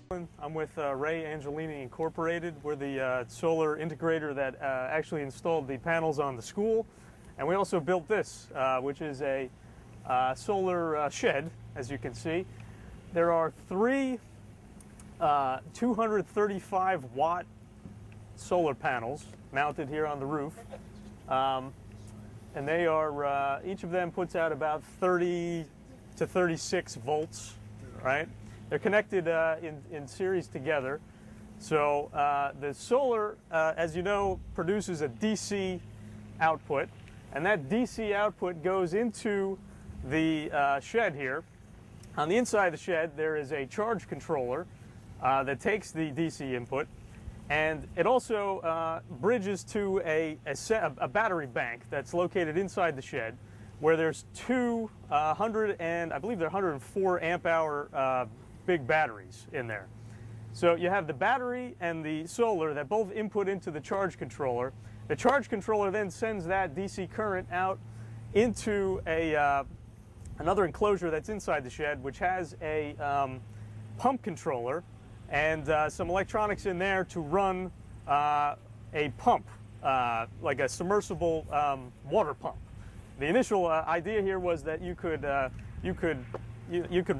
I'm with Ray Angelini Incorporated. We're the solar integrator that actually installed the panels on the school. And we also built this, which is a solar shed, as you can see. There are three 235-watt solar panels mounted here on the roof. And they are, each of them puts out about 30 to 36 volts, right? They're connected in series together. So the solar, as you know, produces a DC output, and that DC output goes into the shed here. On the inside of the shed, there is a charge controller that takes the DC input, and it also bridges to a battery bank that's located inside the shed, where there's two I believe they're 104 amp hour big batteries in there. So you have the battery and the solar that both input into the charge controller. The charge controller then sends that DC current out into another enclosure that's inside the shed, which has a pump controller and some electronics in there to run a pump, like a submersible water pump. The initial idea here was that you could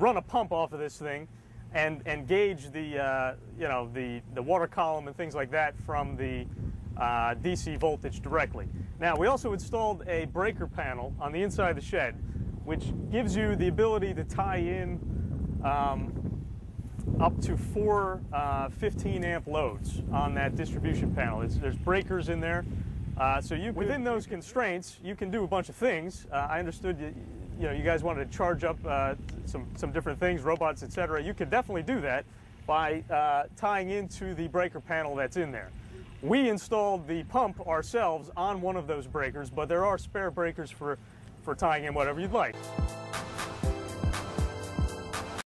run a pump off of this thing and gauge the the water column and things like that from the DC voltage directly. Now, we also installed a breaker panel on the inside of the shed, which gives you the ability to tie in up to four 15 amp loads on that distribution panel. There's breakers in there, so within those constraints you can do a bunch of things. I understood you guys wanted to charge up some different things, robots, etc. You could definitely do that by tying into the breaker panel that's in there. We installed the pump ourselves on one of those breakers, but there are spare breakers for tying in whatever you'd like.